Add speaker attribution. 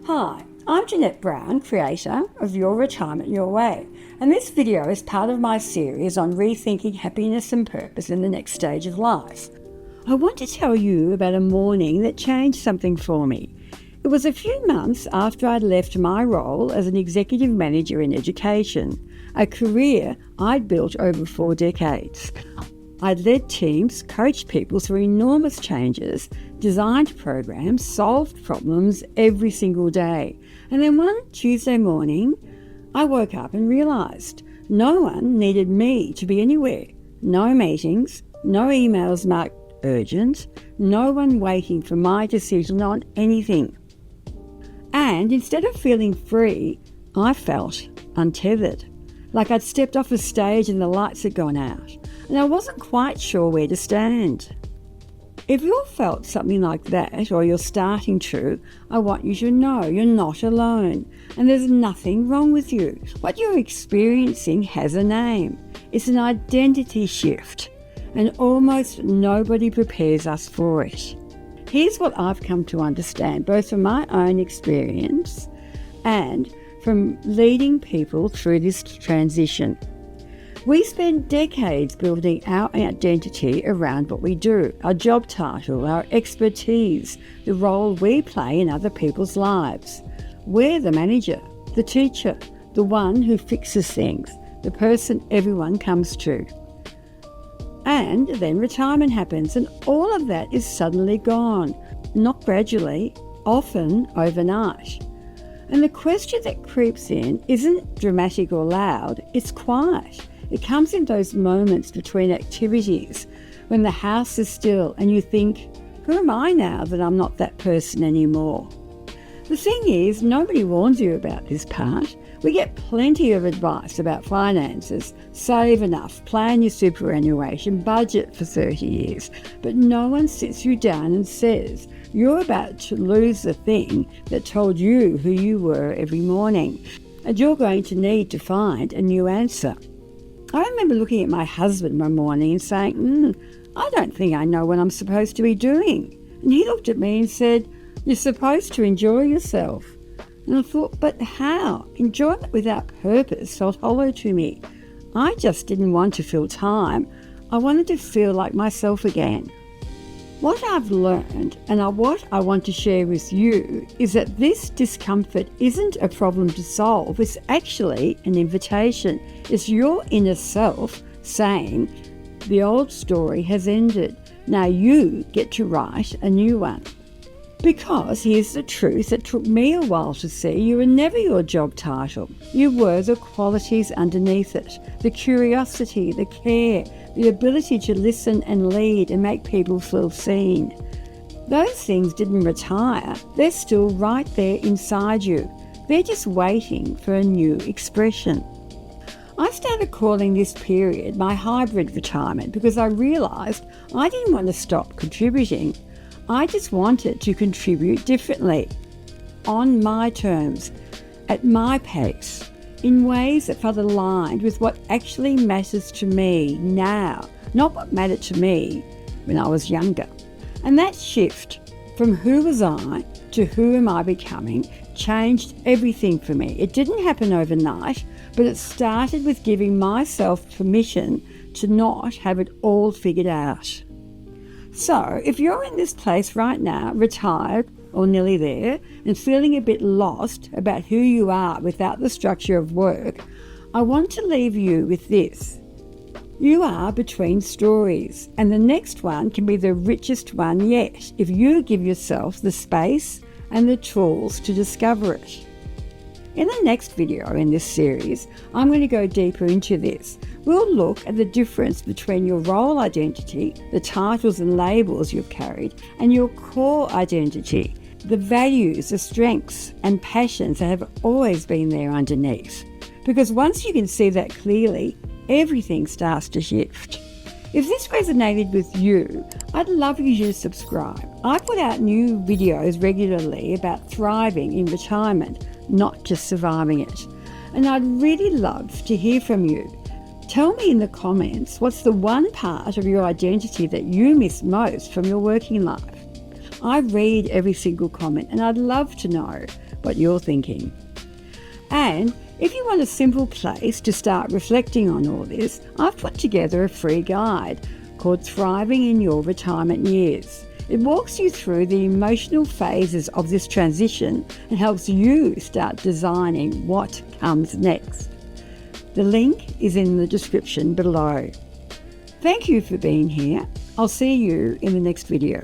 Speaker 1: Hi, I'm Jeanette Brown, creator of Your Retirement Your Way, and this video is part of my series on rethinking happiness and purpose in the next stage of life. I want to tell you about a morning that changed something for me. It was a few months after I'd left my role as an executive manager in education, a career I'd built over 4 decades. I'd led teams, coached people through enormous changes, designed programs, solved problems every single day. And then one Tuesday morning, I woke up and realised no one needed me to be anywhere. No meetings, no emails marked urgent, no one waiting for my decision on anything. And instead of feeling free, I felt untethered, like I'd stepped off a stage and the lights had gone out, and I wasn't quite sure where to stand. If you've felt something like that, or you're starting to, I want you to know you're not alone, and there's nothing wrong with you. What you're experiencing has a name. It's an identity shift, and almost nobody prepares us for it. Here's what I've come to understand, both from my own experience and from leading people through this transition. We spend decades building our identity around what we do, our job title, our expertise, the role we play in other people's lives. We're the manager, the teacher, the one who fixes things, the person everyone comes to. And then retirement happens, and all of that is suddenly gone, not gradually, often overnight. And the question that creeps in isn't dramatic or loud, it's quiet. It comes in those moments between activities when the house is still and you think, who am I now that I'm not that person anymore? The thing is, nobody warns you about this part. We get plenty of advice about finances, save enough, plan your superannuation, budget for 30 years, but no one sits you down and says, you're about to lose the thing that told you who you were every morning, and you're going to need to find a new answer. I remember looking at my husband one morning and saying, I don't think I know what I'm supposed to be doing. And he looked at me and said, you're supposed to enjoy yourself. And I thought, but how? Enjoyment without purpose felt hollow to me. I just didn't want to fill time. I wanted to feel like myself again. What I've learned and what I want to share with you is that this discomfort isn't a problem to solve. It's actually an invitation. It's your inner self saying, the old story has ended. Now you get to write a new one. Because here's the truth that took me a while to see, you were never your job title. You were the qualities underneath it, the curiosity, the care, the ability to listen and lead and make people feel seen. Those things didn't retire. They're still right there inside you. They're just waiting for a new expression. I started calling this period my hybrid retirement because I realised I didn't want to stop contributing. I just wanted to contribute differently, on my terms, at my pace, in ways that felt aligned with what actually matters to me now, not what mattered to me when I was younger. And that shift from who was I to who am I becoming changed everything for me. It didn't happen overnight, but it started with giving myself permission to not have it all figured out. So, if you're in this place right now, retired or nearly there, and feeling a bit lost about who you are without the structure of work, I want to leave you with this. You are between stories, and the next one can be the richest one yet if you give yourself the space and the tools to discover it. In the next video in this series, I'm going to go deeper into this. We'll look at the difference between your role identity, the titles and labels you've carried, and your core identity, the values, the strengths and passions that have always been there underneath. Because once you can see that clearly, everything starts to shift. If this resonated with you, I'd love you to subscribe. I put out new videos regularly about thriving in retirement, not just surviving it. And I'd really love to hear from you. Tell me in the comments what's the one part of your identity that you miss most from your working life. I read every single comment and I'd love to know what you're thinking. And if you want a simple place to start reflecting on all this, I've put together a free guide called Thriving in Your Retirement Years. It walks you through the emotional phases of this transition and helps you start designing what comes next. The link is in the description below. Thank you for being here. I'll see you in the next video.